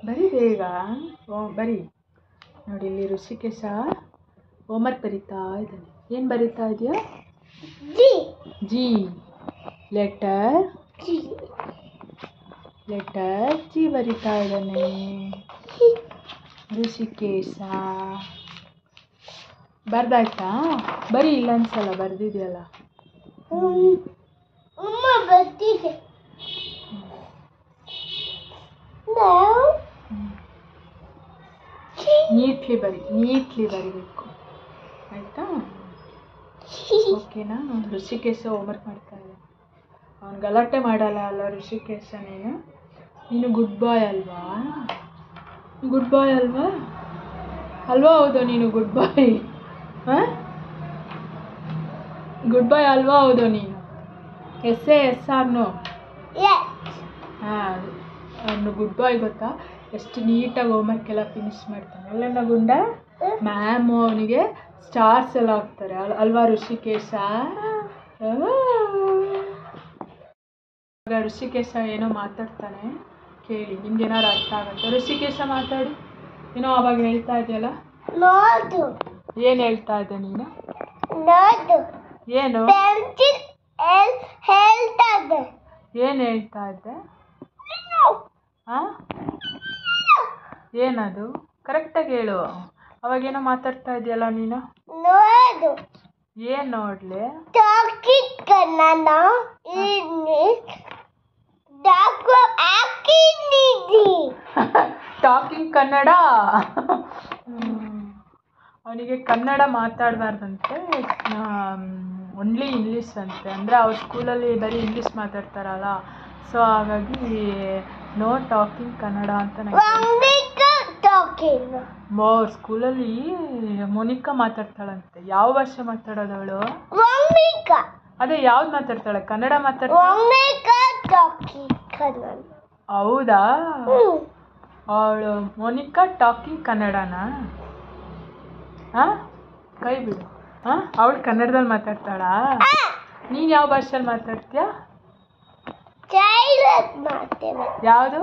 ಬರೀ ಬೇಗ. ಬರೀ ನೋಡಿ, ಇಲ್ಲಿ ಋಷಿಕೇಶ ಹೋಮ್ವರ್ಕ್ ಬರೀತಾ ಇದ್ದಾನೆ. ಏನು ಬರೀತಾ ಇದೆಯಾ? ಜಿ. ಲೆಟರ್ ಜಿ ಬರೀತಾ ಇದ್ದಾನೆ ಋಷಿಕೇಶ. ಬರ್ದಾಯ್ತಾ? ಬರೀ ಇಲ್ಲ ಅನ್ಸಲ್ಲ, ಬರ್ದಿದೆಯಲ್ಲ. ನೀಟ್ಲಿ ಬರೀಬೇಕು, ಆಯ್ತಾ? ಓಕೆನಾ? ಋಷಿಕೇಶ ಹೋಮ್ವರ್ಕ್ ಮಾಡ್ತಾ ಇದ್ದೆ. ಅವ್ನು ಗಲಾಟೆ ಮಾಡಲ್ಲ ಅಲ್ಲ ಋಷಿಕೇಶ? ನೀನು ಗುಡ್ ಬಾಯ್ ಅಲ್ವಾ? ಅಲ್ವಾ? ಹೌದು, ನೀನು ಗುಡ್ ಬಾಯ್. ಗುಡ್ ಬಾಯ್ ಅಲ್ವಾ? ಹೌದು ನೀನು. ಎಸ್ ಆರ್ನು? ಹಾಂ, ಅವನು ಗುಡ್ ಬಾಯ್. ಗೊತ್ತಾ ಎಷ್ಟು ನೀಟಾಗಿ ಹೋಮ್ವರ್ಕ್ ಎಲ್ಲ ಫಿನಿಶ್ ಮಾಡ್ತಾನೆ ಅಲ್ಲ ಗುಂಡ? ಮ್ಯಾಮು ಅವನಿಗೆ ಸ್ಟಾರ್ಸ್ ಎಲ್ಲ ಹಾಕ್ತಾರೆ ಅಲ್ವಾ ಋಷಿಕೇಶ? ಇವಾಗ ಋಷಿಕೇಶ ಏನೋ ಮಾತಾಡ್ತಾನೆ, ಕೇಳಿ, ನಿಮ್ಗೇನಾರು ಅರ್ಥ ಆಗುತ್ತೆ. ಋಷಿಕೇಶ ಮಾತಾಡಿ. ಏನೋ ಅವಾಗ ಹೇಳ್ತಾ ಇದೆಯಲ್ಲ, ಏನು ಹೇಳ್ತಾ ಇದ್ದೆ ನೀನು? ಏನು ಹೇಳ್ತಾ ಇದ್ದೆ? ಹಾಂ, ಏನದು? ಕರೆಕ್ಟಾಗಿ ಹೇಳು. ಅವಾಗೇನೋ ಮಾತಾಡ್ತಾ ಇದೆಯಲ್ಲ ನೀನು. ಏನು ನೋಡ್ಲಿ? ಟಾಕಿಂಗ್ ಕನ್ನಡ. ಅವನಿಗೆ ಕನ್ನಡ ಮಾತಾಡಬಾರ್ದಂತೆ, ಓನ್ಲಿ ಇಂಗ್ಲೀಷ್ ಅಂತೆ. ಅಂದರೆ ಅವ್ರ ಸ್ಕೂಲಲ್ಲಿ ಬರೀ ಇಂಗ್ಲೀಷ್ ಮಾತಾಡ್ತಾರಲ್ಲ, ಸೊ ಹಾಗಾಗಿ ನೋ ಟಾಕಿಂಗ್ ಕನ್ನಡ ಅಂತ. ಅವ್ರ ಸ್ಕೂಲಲ್ಲಿ ಮೋನಿಕಾ ಮಾತಾಡ್ತಾಳಂತೆ. ಯಾವ ಭಾಷೆ ಮಾತಾಡೋದು ಅವಳು? ಅದೇ ಯಾವ್ದು ಮಾತಾಡ್ತಾಳೆ? ಕನ್ನಡ ಮಾತಾಡ್ತಾಳೆ. ಹೌದಾ? ಅವಳು ಮೋನಿಕಾ ಟಾಕಿಂಗ್ ಕನ್ನಡನಾ? ಹಾಂ, ಕೈ ಬಿಡು. ಹಾಂ, ಅವಳು ಕನ್ನಡದಲ್ಲಿ ಮಾತಾಡ್ತಾಳಾ? ನೀನು ಯಾವ ಭಾಷೆಯಲ್ಲಿ ಮಾತಾಡ್ತೀಯಾ? ಯಾವುದು?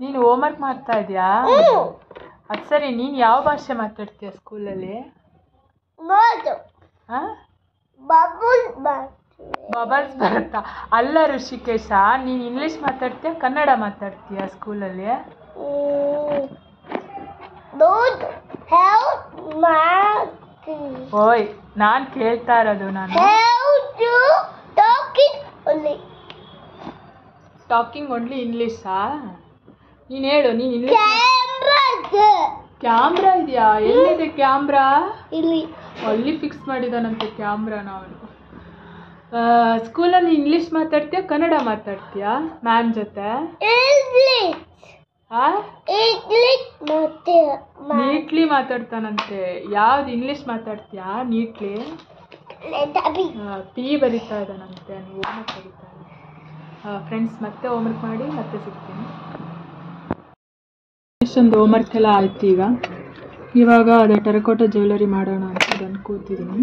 ನೀನು ಹೋಮ್ವರ್ಕ್ ಮಾಡ್ತಾ ಇದೆಯಾ? ಅದು ಸರಿ, ನೀನು ಯಾವ ಭಾಷೆ ಮಾತಾಡ್ತೀಯ ಸ್ಕೂಲಲ್ಲಿ? ಹಾಂ, ಬಬಲ್ಸ್ ಬರುತ್ತಾ? ಅಲ್ಲ ಋಷಿಕೇಶ, ನೀನು ಇಂಗ್ಲೀಷ್ ಮಾತಾಡ್ತೀಯ ಕನ್ನಡ ಮಾತಾಡ್ತೀಯ ಸ್ಕೂಲಲ್ಲಿ? ಓಯ್, ನಾನು ಕೇಳ್ತಾ ಇರೋದು. ಟಾಕಿಂಗ್ ಓನ್ಲಿ ಇಂಗ್ಲೀಷಾ? ನೀನು ಹೇಳು. ನೀನು ಇಂಗ್ಲೀಷ್. ಕ್ಯಾಮ್ರಾ ಇದೆಯಾ? ಎಲ್ಲಿದೆ ಕ್ಯಾಮ್ರಾ? ಅಲ್ಲಿ ಫಿಕ್ಸ್ ಮಾಡಿದಾನಂತೆ ಕ್ಯಾಮ್ರಾನ ಅವನು. ಸ್ಕೂಲಲ್ಲಿ ಇಂಗ್ಲೀಷ್ ಮಾತಾಡ್ತೀಯಾ ಕನ್ನಡ ಮಾತಾಡ್ತೀಯಾ ಮ್ಯಾಮ್ ಜೊತೆ? ನೀಟ್ಲಿ ಮಾತಾಡ್ತಾನಂತೆ. ಯಾವ್ದು ಇಂಗ್ಲೀಷ್ ಮಾತಾಡ್ತೀಯಾ ನೀಟ್ಲಿ? ಪಿ ಬರಿತಾ ಇದ್ದಾನಂತೆ. ನೀವು ಹೋಮ್ವರ್ಕ್ ಬರಿತಾ ಇದ್ದಾನೆ. ಫ್ರೆಂಡ್ಸ್, ಮತ್ತೆ ಹೋಮ್ವರ್ಕ್ ಮಾಡಿ ಮತ್ತೆ ಸಿಗ್ತೀನಿ. ಇಷ್ಟೊಂದು ಹೋಮ್ವರ್ಕ್ ಎಲ್ಲ ಆಯ್ತು. ಇವಾಗ ಅದೇ ಟೆರಕೋಟ ಜ್ಯುವೆಲರಿ ಮಾಡೋಣ ಅಂತ ಬಂದು ಕೂತಿದ್ದೀನಿ.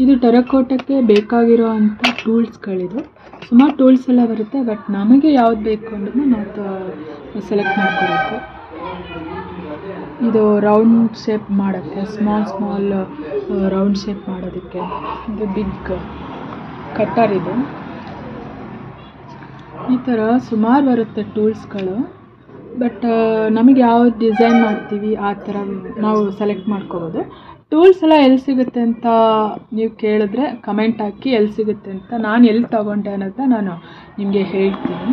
ಇದು ಟೆರಕೋಟಕ್ಕೆ ಬೇಕಾಗಿರೋ ಅಂಥ ಟೂಲ್ಸ್ಗಳಿದು. ಸುಮಾರು ಟೂಲ್ಸ್ ಎಲ್ಲ ಬರುತ್ತೆ, ಬಟ್ ನಮಗೆ ಯಾವ್ದು ಬೇಕು ಅನ್ನೋದನ್ನ ನಾವು ಸೆಲೆಕ್ಟ್ ಮಾಡ್ಕೋಬೇಕು. ಇದು ರೌಂಡ್ ಶೇಪ್ ಮಾಡೋಕ್ಕೆ, ಸ್ಮಾಲ್ ರೌಂಡ್ ಶೇಪ್ ಮಾಡೋದಕ್ಕೆ. ಇದು ಬಿಗ್ ಕಟ್ಟರ್. ಇದು ಈ ಥರ ಸುಮಾರು ಬರುತ್ತೆ ಟೂಲ್ಸ್ಗಳು, ಬಟ್ ನಮಗೆ ಯಾವ ಡಿಸೈನ್ ಮಾಡ್ತೀವಿ ಆ ಥರ ನಾವು ಸೆಲೆಕ್ಟ್ ಮಾಡ್ಕೋಬೋದು. ಟೂಲ್ಸ್ ಎಲ್ಲ ಎಲ್ಲಿ ಸಿಗುತ್ತೆ ಅಂತ ನೀವು ಕೇಳಿದ್ರೆ ಕಮೆಂಟ್ ಹಾಕಿ, ಎಲ್ಲಿ ಸಿಗುತ್ತೆ ಅಂತ. ನಾನು ಎಲ್ಲಿ ತೊಗೊಂಡೆ ಅನ್ನೋದನ್ನ ನಾನು ನಿಮಗೆ ಹೇಳ್ತೀನಿ.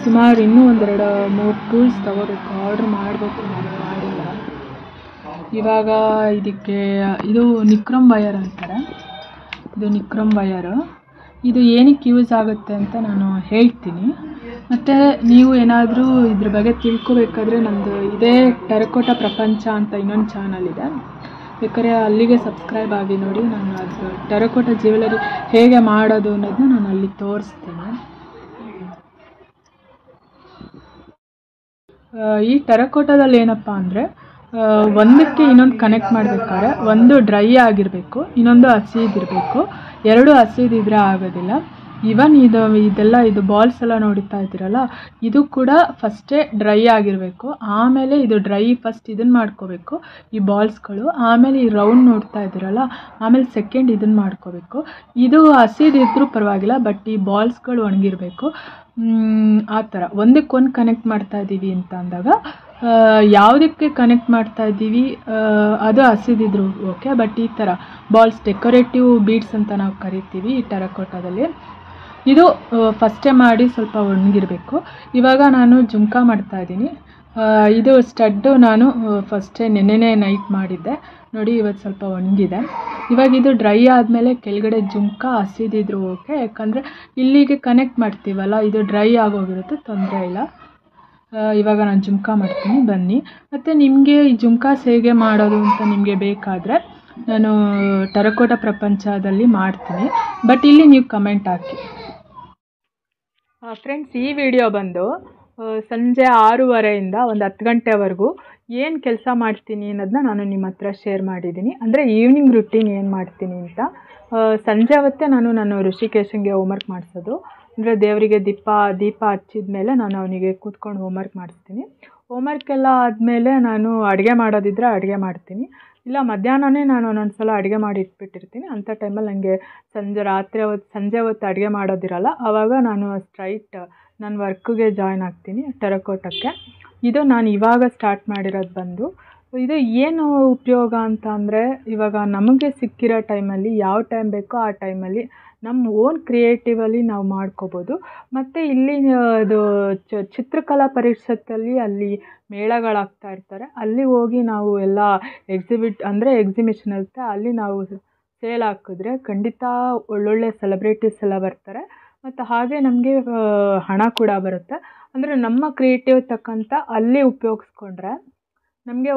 ಸುಮಾರು ಇನ್ನೂ 2-3 ಟೂಲ್ಸ್ ತೊಗೋಬೇಕು, ಆರ್ಡ್ರ್ ಮಾಡಬೇಕು, ನಾನು ಮಾಡಿಲ್ಲ. ಇವಾಗ ಇದಕ್ಕೆ ಇದು ನಿಕ್ರಮ್ ವಯರ್ ಅಂತಾರೆ. ಇದು ನಿಕ್ರಮ್ ವಯರು. ಇದು ಏನಕ್ಕೆ ಯೂಸ್ ಆಗುತ್ತೆ ಅಂತ ನಾನು ಹೇಳ್ತೀನಿ. ಮತ್ತು ನೀವು ಏನಾದರೂ ಇದ್ರ ಬಗ್ಗೆ ತಿಳ್ಕೊಬೇಕಾದ್ರೆ ನಮ್ಮದು ಇದೇ ಟೆರಕೋಟ ಪ್ರಪಂಚ ಅಂತ ಇನ್ನೊಂದು ಚಾನಲ್ ಇದೆ, ಬೇಕಾದ್ರೆ ಅಲ್ಲಿಗೆ ಸಬ್ಸ್ಕ್ರೈಬ್ ಆಗಿ ನೋಡಿ. ನಾನು ಅದು ಟೆರಕೋಟ ಜ್ಯುವೆಲರಿ ಹೇಗೆ ಮಾಡೋದು ಅನ್ನೋದನ್ನ ನಾನು ಅಲ್ಲಿ ತೋರಿಸ್ತೀನಿ. ಈ ಟೆರಕೋಟದಲ್ಲಿ ಏನಪ್ಪ ಅಂದರೆ, ಒಂದಕ್ಕೆ ಇನ್ನೊಂದು ಕನೆಕ್ಟ್ ಮಾಡಬೇಕಾದ್ರೆ ಒಂದು ಡ್ರೈ ಆಗಿರಬೇಕು, ಇನ್ನೊಂದು ಹಸಿದಿರಬೇಕು. 2 ಹಸಿದಿದ್ರೆ ಆಗೋದಿಲ್ಲ. ಇವನ್ ಇದು ಬಾಲ್ಸ್ ಎಲ್ಲ ನೋಡ್ತಾ ಇದ್ದೀರಲ್ಲ, ಇದು ಕೂಡ ಫಸ್ಟೇ ಡ್ರೈ ಆಗಿರಬೇಕು. ಆಮೇಲೆ ಇದು ಡ್ರೈ ಫಸ್ಟ್ ಇದನ್ನು ಮಾಡ್ಕೋಬೇಕು, ಈ ಬಾಲ್ಸ್ಗಳು. ಆಮೇಲೆ ಈ ರೌಂಡ್ ನೋಡ್ತಾ ಇದ್ದೀರಲ್ಲ, ಆಮೇಲೆ ಸೆಕೆಂಡ್ ಇದನ್ನು ಮಾಡ್ಕೋಬೇಕು. ಇದು ಹಸಿದಿದ್ರೂ ಪರವಾಗಿಲ್ಲ, ಬಟ್ ಈ ಬಾಲ್ಸ್ಗಳು ಒಣಗಿರಬೇಕು. ಆ ಥರ ಒಂದಕ್ಕೊಂದು ಕನೆಕ್ಟ್ ಮಾಡ್ತಾ ಇದ್ದೀವಿ ಅಂತ ಅಂದಾಗ ಯಾವುದಕ್ಕೆ ಕನೆಕ್ಟ್ ಮಾಡ್ತಾ ಇದ್ದೀವಿ ಅದು ಹಸಿದಿದ್ರು ಓಕೆ. ಬಟ್ ಈ ಥರ ಬಾಲ್ಸ್ ಡೆಕೋರೇಟಿವ್ ಬೀಡ್ಸ್ ಅಂತ ನಾವು ಕರಿತೀವಿ ಈ ಟೆರಕೋಟಾದಲ್ಲಿ. ಇದು ಫಸ್ಟೇ ಮಾಡಿ ಸ್ವಲ್ಪ ಒಣಗಿರಬೇಕು. ಇವಾಗ ನಾನು ಜುಮ್ಕಾ ಮಾಡ್ತಾಯಿದ್ದೀನಿ. ಇದು ಸ್ಟಡ್ಡು ನಾನು ಫಸ್ಟೇ ನೆನ್ನೆನೇ ನೈಟ್ ಮಾಡಿದ್ದೆ ನೋಡಿ, ಇವತ್ತು ಸ್ವಲ್ಪ ಒಣಗಿದೆ. ಇವಾಗ ಇದು ಡ್ರೈ ಆದಮೇಲೆ ಕೆಳಗಡೆ ಜುಮ್ಕಾ ಹಸಿದಿದ್ರು ಓಕೆ, ಯಾಕಂದರೆ ಇಲ್ಲಿಗೆ ಕನೆಕ್ಟ್ ಮಾಡ್ತೀವಲ್ಲ, ಇದು ಡ್ರೈ ಆಗೋಗಿರುತ್ತೆ, ತೊಂದರೆ ಇಲ್ಲ. ಇವಾಗ ನಾನು ಜುಮ್ಕಾ ಮಾಡ್ತೀನಿ, ಬನ್ನಿ. ಮತ್ತು ನಿಮಗೆ ಈ ಜುಮ್ಕಾಸ್ ಹೇಗೆ ಮಾಡೋದು ಅಂತ ನಿಮಗೆ ಬೇಕಾದರೆ ನಾನು ಟೆರಕೋಟಾ ಪ್ರಪಂಚದಲ್ಲಿ ಮಾಡ್ತೀನಿ, ಬಟ್ ಇಲ್ಲಿ ನೀವು ಕಮೆಂಟ್ ಹಾಕಿ. ಫ್ರೆಂಡ್ಸ್, ಈ ವಿಡಿಯೋ ಬಂದು ಸಂಜೆ 6:30ಇಂದ ಒಂದು 10 ಗಂಟೆವರೆಗೂ ಏನು ಕೆಲಸ ಮಾಡ್ತೀನಿ ಅನ್ನೋದನ್ನ ನಾನು ನಿಮ್ಮ ಹತ್ರ ಶೇರ್ ಮಾಡಿದ್ದೀನಿ. ಅಂದರೆ ಈವ್ನಿಂಗ್ ರುಟೀನ್ ಏನು ಮಾಡ್ತೀನಿ ಅಂತ. ಸಂಜೆ ಹೊತ್ತೇ ನಾನು ಋಷಿಕೇಶನ್ಗೆ ಹೋಮ್ವರ್ಕ್ ಮಾಡಿಸೋದು. ಅಂದರೆ ದೇವರಿಗೆ ದೀಪ ಹಚ್ಚಿದ ಮೇಲೆ ನಾನು ಅವನಿಗೆ ಕೂತ್ಕೊಂಡು ಹೋಮ್ವರ್ಕ್ ಮಾಡಿಸ್ತೀನಿ. ಹೋಮ್ವರ್ಕ್ ಎಲ್ಲ ಆದಮೇಲೆ ನಾನು ಅಡುಗೆ ಮಾಡೋದಿದ್ದರೆ ಅಡುಗೆ ಮಾಡ್ತೀನಿ, ಇಲ್ಲ ಮಧ್ಯಾಹ್ನವೇ ನಾನು ಒಂದೊಂದು ಸಲ ಅಡುಗೆ ಮಾಡಿ ಇಟ್ಬಿಟ್ಟಿರ್ತೀನಿ. ಅಂಥ ಟೈಮಲ್ಲಿ ನನಗೆ ಸಂಜೆ ಹೊತ್ತು ಅಡುಗೆ ಮಾಡೋದಿರಲ್ಲ, ಆವಾಗ ನಾನು ಸ್ಟ್ರೈಟ್ ನಾನು ವರ್ಕ್ಗೆ ಜಾಯ್ನ್ ಆಗ್ತೀನಿ ಟೆರಕೋಟಕ್ಕೆ. ಇದು ನಾನು ಇವಾಗ ಸ್ಟಾರ್ಟ್ ಮಾಡಿರೋದು ಬಂದು. ಇದು ಏನು ಉಪಯೋಗ ಅಂತ ಅಂದರೆ, ಇವಾಗ ನಮಗೆ ಸಿಕ್ಕಿರೋ ಟೈಮಲ್ಲಿ ಯಾವ ಟೈಮ್ ಬೇಕೋ ಆ ಟೈಮಲ್ಲಿ ನಮ್ಮ ಓನ್ ಕ್ರಿಯೇಟಿವಲ್ಲಿ ನಾವು ಮಾಡ್ಕೋಬೋದು. ಮತ್ತು ಇಲ್ಲಿ ಅದು ಚಿತ್ರಕಲಾ ಪರಿಷತ್ತಲ್ಲಿ ಅಲ್ಲಿ ಮೇಳಗಳಾಗ್ತಾ ಇರ್ತಾರೆ, ಅಲ್ಲಿ ಹೋಗಿ ನಾವು ಎಲ್ಲ ಎಕ್ಸಿಬಿಷನ್ ಇರುತ್ತೆ, ಅಲ್ಲಿ ನಾವು ಸೇಲ್ ಹಾಕಿದ್ರೆ ಖಂಡಿತ ಒಳ್ಳೊಳ್ಳೆ ಸೆಲೆಬ್ರಿಟೀಸ್ ಎಲ್ಲ ಬರ್ತಾರೆ. ಮತ್ತು ಹಾಗೆ ನಮಗೆ ಹಣ ಕೂಡ ಬರುತ್ತೆ. ಅಂದರೆ ನಮ್ಮ ಕ್ರಿಯೇಟಿವ್ ತಕ್ಕಂಥ ಅಲ್ಲಿ ಉಪಯೋಗಿಸ್ಕೊಂಡ್ರೆ ನಮಗೆ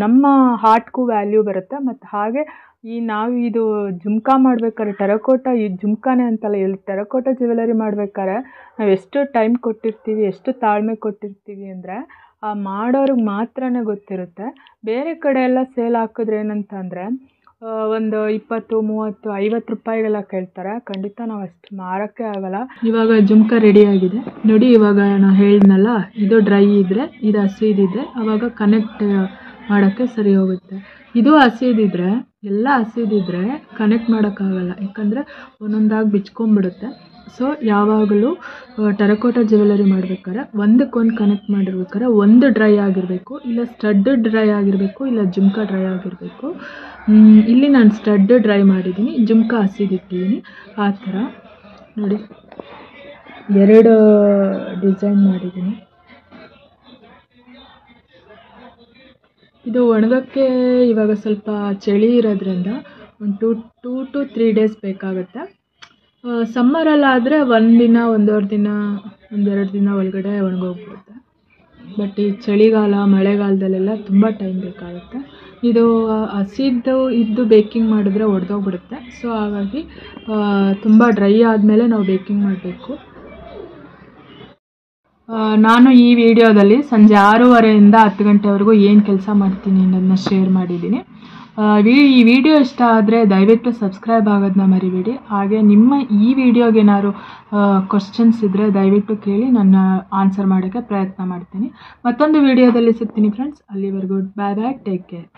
ನಮ್ಮ ಹಾರ್ಟ್ಗೂ ವ್ಯಾಲ್ಯೂ ಬರುತ್ತೆ. ಮತ್ತು ಹಾಗೆ ನಾವು ಇದು ಜುಮ್ಕಾ ಮಾಡ್ಬೇಕಾದ್ರೆ ಟೆರಕೋಟಾ ಈ ಜುಮ್ಕಾನೇ ಅಂತಲ್ಲ, ಇಲ್ಲಿ ಟೆರಕೋಟಾ ಜ್ಯುವೆಲರಿ ಮಾಡ್ಬೇಕಾದ್ರೆ ನಾವು ಎಷ್ಟು ಟೈಮ್ ಕೊಟ್ಟಿರ್ತೀವಿ, ಎಷ್ಟು ತಾಳ್ಮೆ ಕೊಟ್ಟಿರ್ತೀವಿ ಅಂದರೆ ಆ ಮಾಡೋರಿಗೆ ಮಾತ್ರನೇ ಗೊತ್ತಿರುತ್ತೆ. ಬೇರೆ ಕಡೆ ಎಲ್ಲ ಸೇಲ್ ಹಾಕಿದ್ರೆ ಏನಂತ ಅಂದರೆ ಒಂದು 20, 30, 50 ರೂಪಾಯಿಗೆಲ್ಲ ಕೇಳ್ತಾರೆ. ಖಂಡಿತ ನಾವು ಅಷ್ಟು ಮಾರೋಕ್ಕೆ ಆಗಲ್ಲ. ಇವಾಗ ಜುಮ್ಕಾ ರೆಡಿ ಆಗಿದೆ ನೋಡಿ. ಇವಾಗ ನಾನು ಹೇಳಿದ್ನಲ್ಲ, ಇದು ಡ್ರೈ ಇದ್ದರೆ, ಇದು ಹಸಿದಿದ್ದರೆ ಆವಾಗ ಕನೆಕ್ಟ್ ಮಾಡೋಕ್ಕೆ ಸರಿ ಹೋಗುತ್ತೆ. ಇದು ಹಸಿದಿದ್ದರೆ ಕನೆಕ್ಟ್ ಮಾಡೋಕ್ಕಾಗಲ್ಲ, ಯಾಕಂದರೆ ಒಂದೊಂದಾಗಿ ಬಿಚ್ಕೊಂಡ್ಬಿಡುತ್ತೆ. ಸೊ ಯಾವಾಗಲೂ ಟೆರಕೋಟಾ ಜ್ಯುವೆಲರಿ ಮಾಡ್ಬೇಕಾದ್ರೆ ಒಂದಕ್ಕೊಂದು ಕನೆಕ್ಟ್ ಮಾಡಿರ್ಬೇಕಾದ್ರೆ ಒಂದು ಡ್ರೈ ಆಗಿರಬೇಕು, ಇಲ್ಲ ಸ್ಟಡ್ ಡ್ರೈ ಆಗಿರಬೇಕು, ಇಲ್ಲ ಜುಮ್ಕಾ ಡ್ರೈ ಆಗಿರಬೇಕು. ಇಲ್ಲಿ ನಾನು ಸ್ಟಡ್ ಡ್ರೈ ಮಾಡಿದ್ದೀನಿ, ಜುಮ್ಕಾ ಹಸಿದಿಟ್ಟಿದ್ದೀನಿ. ಆ ಥರ ನೋಡಿ 2 ಡಿಸೈನ್ ಮಾಡಿದ್ದೀನಿ. ಇದು ಒಣಗೋಕ್ಕೆ ಇವಾಗ ಸ್ವಲ್ಪ ಚಳಿ ಇರೋದ್ರಿಂದ ಒಂದು 2 to 3 ಡೇಸ್ ಬೇಕಾಗುತ್ತೆ. ಸಮ್ಮರಲ್ಲಾದರೆ 1 ದಿನ, 1.5 ದಿನ, 1-2 ದಿನ ಒಳಗಡೆ ಒಣಗೋಗ್ಬಿಡುತ್ತೆ. ಬಟ್ ಈ ಚಳಿಗಾಲ ಮಳೆಗಾಲದಲ್ಲೆಲ್ಲ ತುಂಬ ಟೈಮ್ ಬೇಕಾಗುತ್ತೆ. ಇದು ಇದ್ದು ಬೇಕಿಂಗ್ ಮಾಡಿದ್ರೆ ಒಡೆದೋಗ್ಬಿಡುತ್ತೆ. ಸೊ ಹಾಗಾಗಿ ತುಂಬ ಡ್ರೈ ಆದಮೇಲೆ ನಾವು ಬೇಕಿಂಗ್ ಮಾಡಬೇಕು. ನಾನು ಈ ವಿಡಿಯೋದಲ್ಲಿ ಸಂಜೆ 6:30ಇಂದ 10 ಗಂಟೆವರೆಗೂ ಏನು ಕೆಲಸ ಮಾಡ್ತೀನಿ ಅನ್ನೋದನ್ನ ಶೇರ್ ಮಾಡಿದ್ದೀನಿ. ಈ ವಿಡಿಯೋ ಇಷ್ಟ ಆದರೆ ದಯವಿಟ್ಟು ಸಬ್ಸ್ಕ್ರೈಬ್ ಆಗೋದನ್ನ ಮರಿಬೇಡಿ. ಹಾಗೆ ನಿಮ್ಮ ಈ ವಿಡಿಯೋಗೆ ಏನಾದ್ರು ಕ್ವಶನ್ಸ್ ಇದ್ದರೆ ದಯವಿಟ್ಟು ಕೇಳಿ, ನಾನು ಆನ್ಸರ್ ಮಾಡೋಕ್ಕೆ ಪ್ರಯತ್ನ ಮಾಡ್ತೀನಿ. ಮತ್ತೊಂದು ವಿಡಿಯೋದಲ್ಲಿ ಸಿಗ್ತೀನಿ ಫ್ರೆಂಡ್ಸ್. ಅಲ್ಲಿವರೆಗೂ ಬಾಯ್ ಬಾಯ್, ಟೇಕ್ ಕೇರ್.